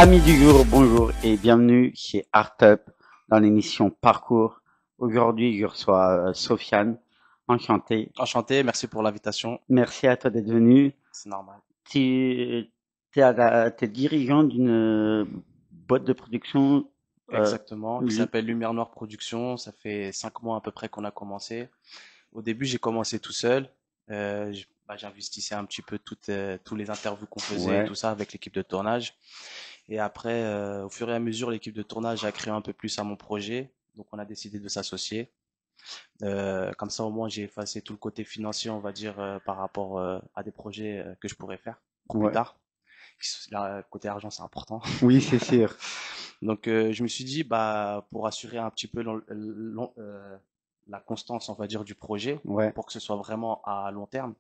Amis du jour, bonjour et bienvenue chez Artup dans l'émission Parcours. Aujourd'hui, je reçois Sofiane. Enchanté. Enchanté, merci pour l'invitation. Merci à toi d'être venu. C'est normal. Tu t'es dirigeant d'une boîte de production. euh, Exactement, qui l- s'appelle Lumière Noire Production. Ça fait 5 mois à peu près qu'on a commencé. Au début, j'ai commencé tout seul. J'investissais un petit peu tous les interviews qu'on faisait et ouais, tout ça avec l'équipe de tournage. Et après, au fur et à mesure, l'équipe de tournage a créé un peu plus à mon projet. Donc, on a décidé de s'associer. Comme ça, au moins, j'ai effacé tout le côté financier, on va dire, par rapport à des projets que je pourrais faire pour plus ouais. tard. Là, côté argent, c'est important. Oui, c'est sûr. Donc, je me suis dit, bah, pour assurer un petit peu la constance, on va dire, du projet, Ouais, pour que ce soit vraiment à long terme,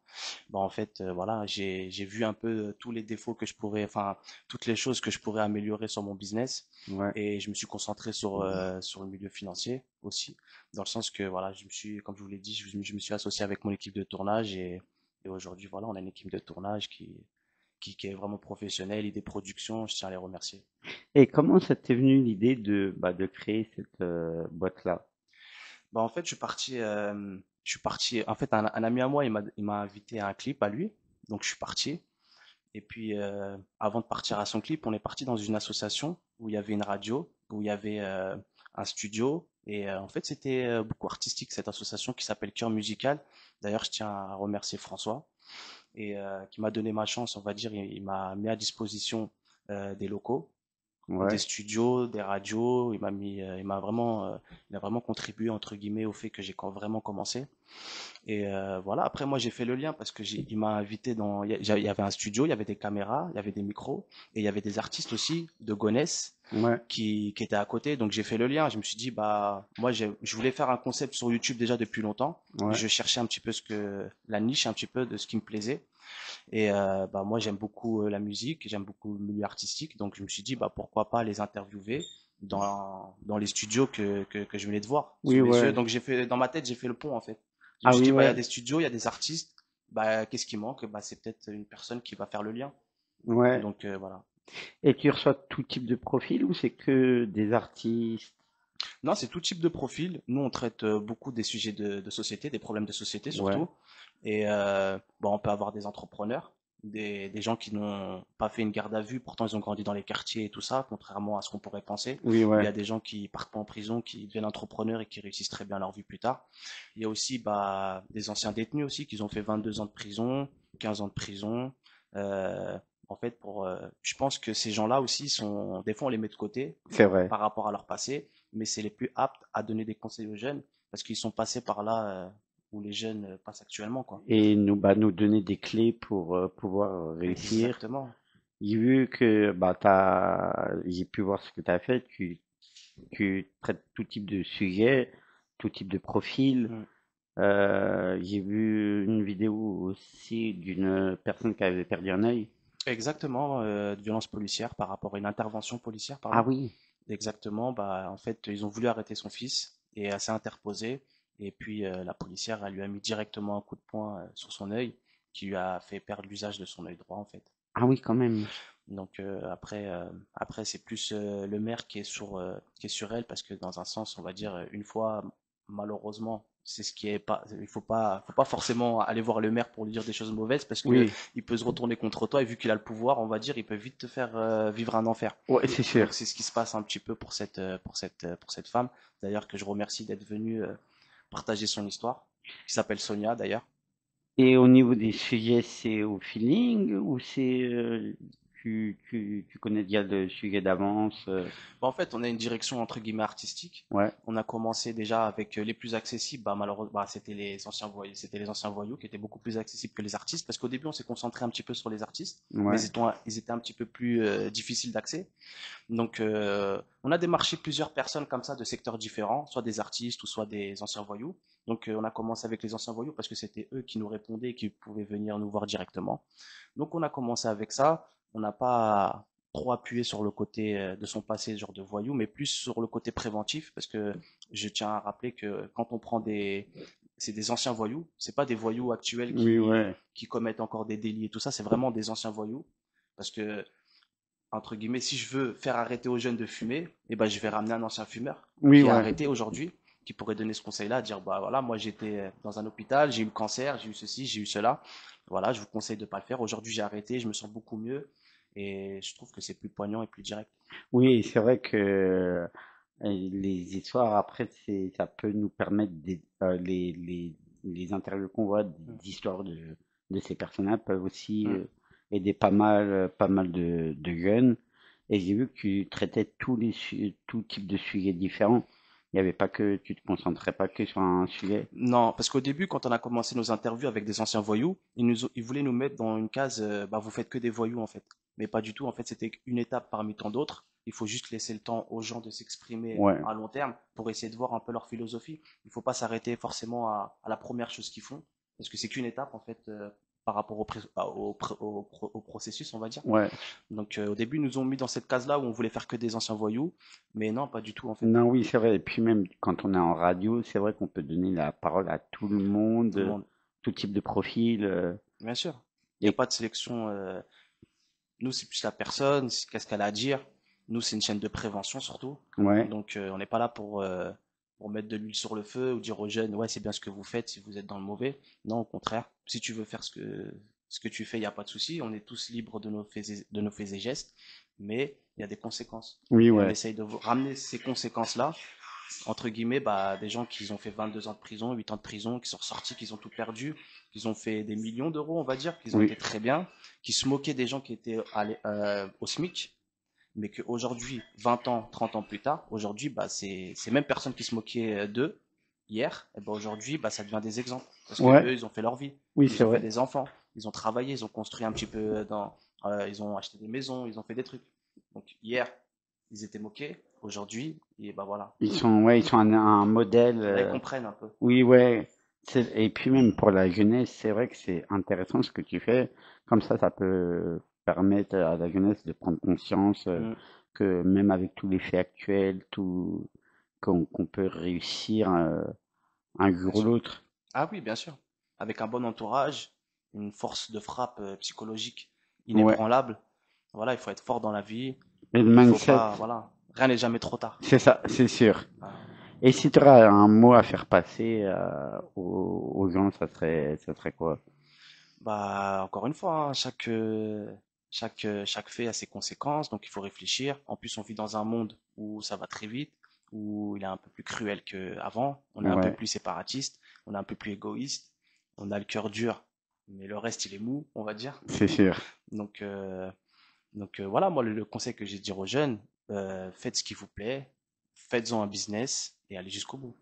bah, en fait, voilà, j'ai vu un peu tous les défauts que je pourrais, enfin, toutes les choses que je pourrais améliorer sur mon business. ouais. Et je me suis concentré sur le milieu financier aussi, dans le sens que, voilà, comme je vous l'ai dit, je me suis associé avec mon équipe de tournage et aujourd'hui, voilà, on a une équipe de tournage qui est vraiment professionnelle et des productions, je tiens à les remercier. Et comment ça t'est venu l'idée de créer cette boîte-là? Bah, en fait, en fait, un ami à moi, il m'a invité à un clip à lui. Donc, je suis parti. Et puis, avant de partir à son clip, on est parti dans une association où il y avait une radio, où il y avait un studio. Et en fait, c'était beaucoup artistique, cette association qui s'appelle Cœur Musical. D'ailleurs, je tiens à remercier François et qui m'a donné ma chance, on va dire. Il m'a mis à disposition des locaux, des Ouais. studios, des radios. Il a vraiment contribué entre guillemets au fait que vraiment commencé. Et voilà. Après, moi, j'ai fait le lien parce que il m'a invité il y avait un studio, il y avait des caméras, il y avait des micros et il y avait des artistes aussi de Gonesse Ouais. qui étaient à côté. Donc, j'ai fait le lien. Je me suis dit, bah, moi, je voulais faire un concept sur YouTube déjà depuis longtemps. Ouais. Je cherchais un petit peu la niche, un petit peu de ce qui me plaisait. Et bah, moi, j'aime beaucoup la musique, j'aime beaucoup le milieu artistique, donc je me suis dit, bah, pourquoi pas les interviewer dans les studios que je venais de voir Oui, sous les yeux. ouais. Donc dans ma tête, j'ai fait le pont en fait. Je me Ah suis oui, dit, bah, il y a ouais. des studios, il y a des artistes, bah, qu'est-ce qui manque? Bah, c'est peut-être une personne qui va faire le lien. Ouais. Donc voilà. Et tu reçois tout type de profil ou c'est que des artistes? Non, c'est tout type de profil. Nous, on traite beaucoup des sujets de société, des problèmes de société Ouais. surtout. Et bon, on peut avoir des entrepreneurs, des gens qui n'ont pas fait une garde à vue, pourtant ils ont grandi dans les quartiers et tout ça, contrairement à ce qu'on pourrait penser. Oui, Ou il ouais. y a des gens qui partent pas en prison, qui deviennent entrepreneurs et qui réussissent très bien leur vie plus tard. Il y a aussi bah, des anciens détenus aussi qui ont fait 22 ans de prison, 15 ans de prison. Euh, En fait, je pense que ces gens-là aussi sont, des fois on les met de côté C'est vrai. par rapport à leur passé, mais c'est les plus aptes à donner des conseils aux jeunes parce qu'ils sont passés par là où les jeunes passent actuellement, quoi. Et nous donner des clés pour pouvoir réussir. Exactement. J'ai vu que j'ai pu voir ce que tu as fait. Tu traites tout type de sujet, tout type de profil. Mm. J'ai vu une vidéo aussi d'une personne qui avait perdu un œil. Exactement, de violence policière par rapport à une intervention policière, Ah pardon. oui. Exactement, bah en fait, ils ont voulu arrêter son fils et elle s'est interposée et puis la policière, elle lui a mis directement un coup de poing sur son œil qui lui a fait perdre l'usage de son œil droit en fait. Ah oui, quand même. Donc après c'est plus le maire qui est sur elle parce que dans un sens on va dire une fois malheureusement c'est ce qui est pas faut pas forcément aller voir le maire pour lui dire des choses mauvaises parce que Oui. il peut se retourner contre toi et vu qu'il a le pouvoir on va dire il peut vite te faire vivre un enfer. Ouais, c'est Donc sûr. c'est ce qui se passe un petit peu pour cette femme d'ailleurs que je remercie d'être venue partager son histoire qui s'appelle Sonia d'ailleurs. Et au niveau des sujets, c'est au feeling ou tu connais déjà le sujet d'avance? Bah, en fait, on a une direction entre guillemets artistique. Ouais. On a commencé déjà avec les plus accessibles. Bah, malheureusement, bah, c'était les anciens voyous qui étaient beaucoup plus accessibles que les artistes parce qu'au début, on s'est concentré un petit peu sur les artistes, mais Ouais. ils étaient un petit peu plus difficiles d'accès. Donc, on a démarché plusieurs personnes comme ça de secteurs différents, soit des artistes ou soit des anciens voyous. Donc, on a commencé avec les anciens voyous parce que c'était eux qui nous répondaient et qui pouvaient venir nous voir directement. Donc, on a commencé avec ça. On n'a pas trop appuyé sur le côté de son passé, genre de voyou, mais plus sur le côté préventif, parce que je tiens à rappeler que quand on prend c'est des anciens voyous, c'est pas des voyous actuels Oui, ouais. qui commettent encore des délits et tout ça, c'est vraiment des anciens voyous, parce que entre guillemets, si je veux faire arrêter aux jeunes de fumer, eh ben, je vais ramener un ancien fumeur Oui, qui a ouais. arrêté aujourd'hui, qui pourrait donner ce conseil-là, dire, bah voilà, moi j'étais dans un hôpital, j'ai eu le cancer, j'ai eu ceci, j'ai eu cela. Voilà, je vous conseille de pas le faire. Aujourd'hui, j'ai arrêté, je me sens beaucoup mieux et je trouve que c'est plus poignant et plus direct. Oui, c'est vrai que les histoires, après, ça peut nous permettre les interviews qu'on voit Mm. d'histoires de ces personnages peuvent aussi Mm. aider pas mal de jeunes. Et j'ai vu que tu traitais tout type de sujets différents. Il n'y avait pas que, tu te concentrais pas que sur un sujet. Non, parce qu'au début, quand on a commencé nos interviews avec des anciens voyous, ils voulaient nous mettre dans une case, bah, vous faites que des voyous en fait. Mais pas du tout, en fait, c'était une étape parmi tant d'autres. Il faut juste laisser le temps aux gens de s'exprimer Ouais, à long terme pour essayer de voir un peu leur philosophie. Il faut pas s'arrêter forcément à la première chose qu'ils font, parce que c'est qu'une étape en fait par rapport au processus, on va dire. ouais. Donc au début, ils nous ont mis dans cette case-là où on voulait faire que des anciens voyous, mais non, pas du tout en fait. Non, oui, c'est vrai. Et puis même quand on est en radio, c'est vrai qu'on peut donner la parole à tout le monde, Tout le monde, tout type de profil. bien sûr. Il n'y a Et pas de sélection. Nous, c'est plus la personne, qu'est-ce qu'elle a à dire. Nous, c'est une chaîne de prévention surtout. ouais, Donc, on n'est pas là pour mettre de l'huile sur le feu ou dire aux jeunes, ouais, c'est bien ce que vous faites si vous êtes dans le mauvais. Non, au contraire. Si tu veux faire ce que tu fais, il n'y a pas de souci. On est tous libres de nos faits et gestes. Mais il y a des conséquences. oui, Et on ouais. essaye de ramener ces conséquences-là, entre guillemets, bah, des gens qui ont fait 22 ans de prison, 8 ans de prison, qui sont sortis, qui ont tout perdu, qui ont fait des millions d'euros, on va dire, qui ont Oui, été très bien, qui se moquaient des gens qui étaient au SMIC, mais qu'aujourd'hui, 20 ans, 30 ans plus tard, aujourd'hui, bah, ces mêmes personnes qui se moquaient d'eux hier, et bah, aujourd'hui, bah, ça devient des exemples. Parce que ouais, eux, ils ont fait leur vie, oui, ils c'est ont fait vrai. des enfants, ils ont travaillé, ils ont construit un petit peu ils ont acheté des maisons, ils ont fait des trucs. Donc hier, ils étaient moqués, aujourd'hui, et bah voilà. Ils sont un modèle. Là, ils comprennent un peu. Oui, ouais. Et puis même pour la jeunesse, c'est vrai que c'est intéressant ce que tu fais. Comme ça peut permettre à la jeunesse de prendre conscience Mm, que même avec tous les faits actuels, qu'on peut réussir un bien jour ou sûr. l'autre. Ah oui, bien sûr. Avec un bon entourage, une force de frappe psychologique Ouais. inébranlable. Voilà, il faut être fort dans la vie. Et le Il faut mindset, pas, voilà, rien n'est jamais trop tard. c'est ça, c'est sûr. Voilà. Et si tu auras un mot à faire passer aux gens, ça serait quoi? Bah, encore une fois, hein, chaque fait a ses conséquences, donc il faut réfléchir. En plus, on vit dans un monde où ça va très vite, où il est un peu plus cruel qu'avant. On est un peu Ouais, plus séparatiste, on est un peu plus égoïste, on a le cœur dur, mais le reste, il est mou, on va dire. c'est sûr. Donc, voilà, moi, le conseil que j'ai dire aux jeunes, faites ce qui vous plaît, faites-en un business et allez jusqu'au bout.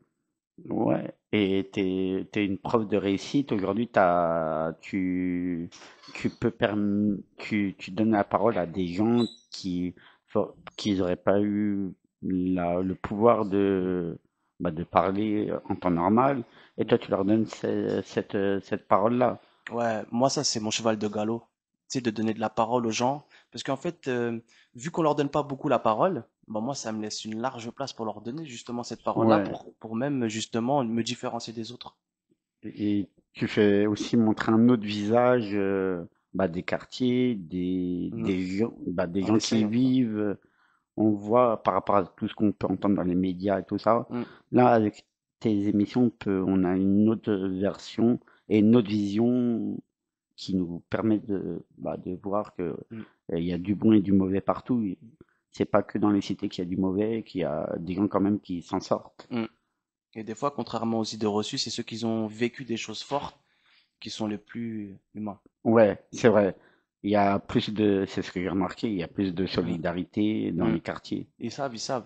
Ouais, et t'es une preuve de réussite. Aujourd'hui, tu peux tu donnes la parole à des gens qui n'auraient pas eu le pouvoir de parler en temps normal. Et toi, tu leur donnes cette parole-là. Ouais, moi ça c'est mon cheval de galop, c'est de donner de la parole aux gens, parce qu'en fait, vu qu'on leur donne pas beaucoup la parole, bah moi ça me laisse une large place pour leur donner justement cette parole-là, Ouais. pour même justement me différencier des autres. Et tu fais aussi montrer un autre visage des quartiers, Mm. des On gens qui essaye y en tout cas. vivent. On voit par rapport à tout ce qu'on peut entendre dans les médias et tout ça. Mm. Là, avec tes émissions, on a une autre version et une autre vision qui nous permet de voir que Mm. il y a du bon et du mauvais partout. C'est pas que dans les cités qu'il y a du mauvais, qu'il y a des gens quand même qui s'en sortent. Mm. Et des fois, contrairement aux idées reçues, c'est ceux qui ont vécu des choses fortes qui sont les plus humains. Ouais, c'est vrai. C'est ce que j'ai remarqué, il y a plus de Mm. solidarité dans Mm. les quartiers. Ils savent.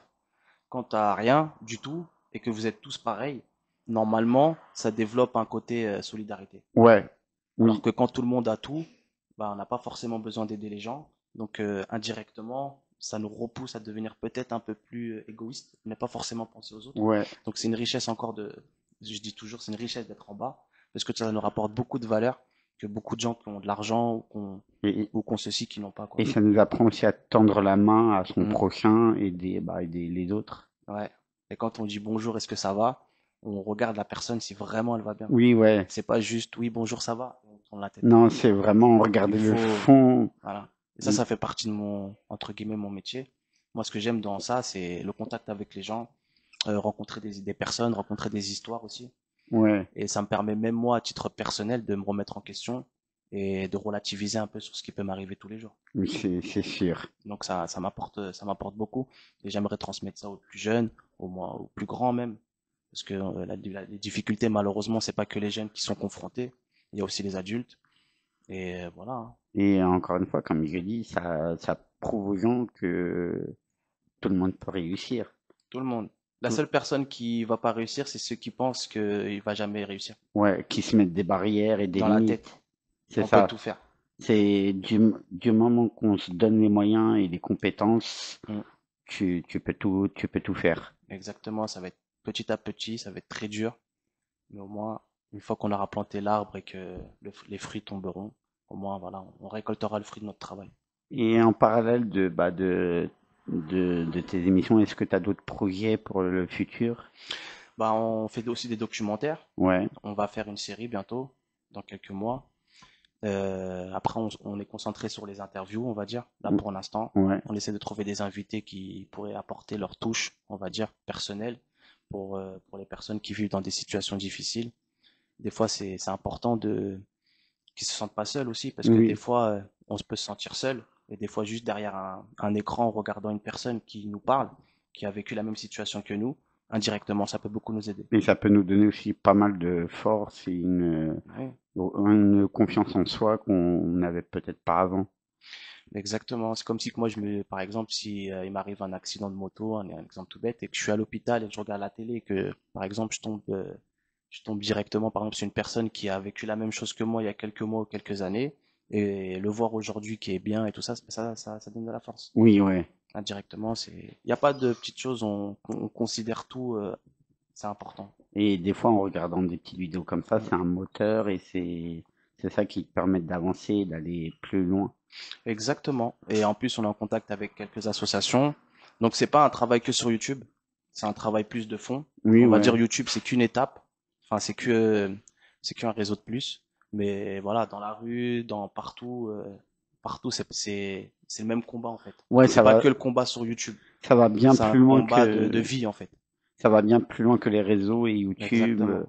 Quand t'as rien du tout et que vous êtes tous pareils, normalement, ça développe un côté solidarité. Ouais, Alors oui, que quand tout le monde a tout, bah, on n'a pas forcément besoin d'aider les gens. Donc indirectement, ça nous repousse à devenir peut-être un peu plus égoïste, ne pas forcément penser aux autres. ouais. Donc c'est une richesse je dis toujours, c'est une richesse d'être en bas, parce que ça nous rapporte beaucoup de valeur que beaucoup de gens qui ont de l'argent Et, ou qui ont ceci qui n'ont pas, quoi. et ça nous apprend aussi à tendre la main à son Mm. prochain, aider les autres. Ouais. Et quand on dit bonjour, est-ce que ça va? On regarde la personne si vraiment elle va bien. Oui, ouais. C'est pas juste oui, bonjour, ça va. On tourne la tête. Non, c'est vraiment Il regarder le faut, fond. voilà. Et Mm. ça fait partie de mon, entre guillemets, mon métier. Moi, ce que j'aime dans ça, c'est le contact avec les gens, rencontrer des personnes, rencontrer des histoires aussi. Ouais, Et ça me permet même moi, à titre personnel, de me remettre en question et de relativiser un peu sur ce qui peut m'arriver tous les jours. oui, c'est sûr. Donc ça m'apporte beaucoup. Et j'aimerais transmettre ça aux plus jeunes, aux plus grands même. Parce que les difficultés, malheureusement, c'est pas que les jeunes qui sont confrontés. Il y a aussi les adultes. Et voilà, hein. Et encore une fois, comme je dis, ça prouve aux gens que tout le monde peut réussir. Tout le monde. La Tout, seule personne qui va pas réussir, c'est ceux qui pensent qu'il va jamais réussir. ouais, qui se mettent des barrières et des Dans la tête, limites. C'est on peut ça. tout faire. C'est du moment qu'on se donne les moyens et les compétences, Mm. tu peux tout faire. Exactement, ça va être petit à petit, ça va être très dur. Mais au moins, une fois qu'on aura planté l'arbre et que les fruits tomberont, au moins, voilà, on récoltera le fruit de notre travail. Et en parallèle de tes émissions, est-ce que tu as d'autres projets pour le futur? Bah, on fait aussi des documentaires. Ouais, On va faire une série bientôt, dans quelques mois. Après, on est concentré sur les interviews, on va dire. Là, pour l'instant, ouais. on essaie de trouver des invités qui pourraient apporter leur touche, on va dire, personnelle pour les personnes qui vivent dans des situations difficiles. Des fois, c'est important qu'ils se sentent pas seuls aussi, parce que des Oui, fois, on peut se sentir seul, et des fois, juste derrière un écran, en regardant une personne qui nous parle, qui a vécu la même situation que nous, indirectement, ça peut beaucoup nous aider. et ça peut nous donner aussi pas mal de force et Oui, une confiance en soi qu'on n'avait peut-être pas avant. exactement. C'est comme si que moi, par exemple, si il m'arrive un accident de moto, un exemple tout bête, et que je suis à l'hôpital et que je regarde la télé, et que, par exemple, je tombe directement, par exemple, sur une personne qui a vécu la même chose que moi il y a quelques mois ou quelques années, et le voir aujourd'hui qui est bien et tout ça, ça donne de la force. Oui, ouais. Indirectement, il n'y a pas de petites choses, on considère tout, c'est important. Et des fois, en regardant des petites vidéos comme ça, Mm. c'est un moteur et c'est ça qui te permet d'avancer, d'aller plus loin. Exactement. Et en plus, on est en contact avec quelques associations. Donc, c'est pas un travail que sur YouTube, c'est un travail plus de fond. Oui, On va dire ouais. YouTube, c'est qu'une étape. Enfin, c'est qu'un réseau de plus. Mais voilà, dans la rue, partout, c'est le même combat en fait. Ouais, C'est pas que le combat sur YouTube. ça va bien C'est un plus loin combat de que, vie en fait. ça va bien plus loin que les réseaux et YouTube. Exactement.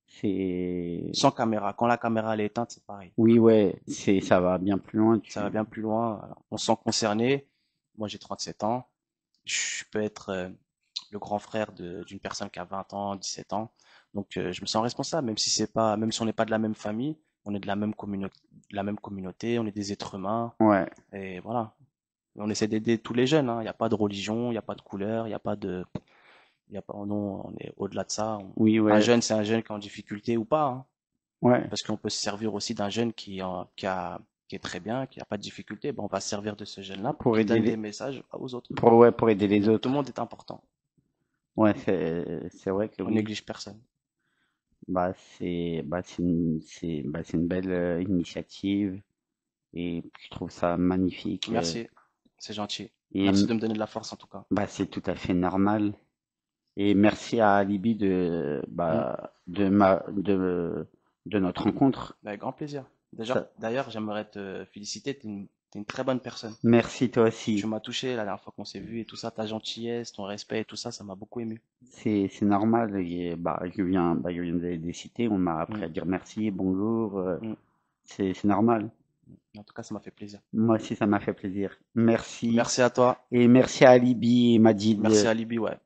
C'est, Sans caméra. Quand la caméra elle est éteinte, c'est pareil. oui, ouais, ça va bien plus loin. Ça va bien plus loin. Alors, on se sent concerné. Moi, j'ai 37 ans. Je peux être le grand frère d'une personne qui a 20 ans, 17 ans. Donc, je me sens responsable, même si on n'est pas de la même famille, on est de la même communauté, on est des êtres humains. Ouais, Et voilà. On essaie d'aider tous les jeunes, hein. Il n'y a pas de religion, il n'y a pas de couleur, il y a pas, non, on est au-delà de ça. oui, Un ouais, jeune, c'est un jeune qui est en difficulté ou pas, hein. ouais. Parce qu'on peut se servir aussi d'un jeune qui est très bien, qui n'a pas de difficulté. Ben, on va se servir de ce jeune-là pour Pour qu'il aider donne des messages aux autres. ouais, pour aider les Tout le autres. monde est important. Ouais, c'est vrai que On oui. néglige personne. C'est une belle initiative et je trouve ça magnifique. Merci, c'est gentil. Et Merci de me donner de la force en tout cas. c'est tout à fait normal. Et merci à Alibi Mm. de notre rencontre. Avec grand plaisir. Ça, D'ailleurs, j'aimerais te féliciter. T'es une très bonne personne. merci toi Tu aussi. m'as touché la dernière fois qu'on s'est vu et tout ça, ta gentillesse, ton respect et tout ça, ça m'a beaucoup ému. C'est normal. Et, je viens de les citer. On m'a appris Mm. à dire merci, bonjour. Mm. C'est normal. En tout cas, ça m'a fait plaisir. Moi aussi, ça m'a fait plaisir. Merci. Merci à toi. Et merci à Alibi et Majid. Merci à Libye, ouais.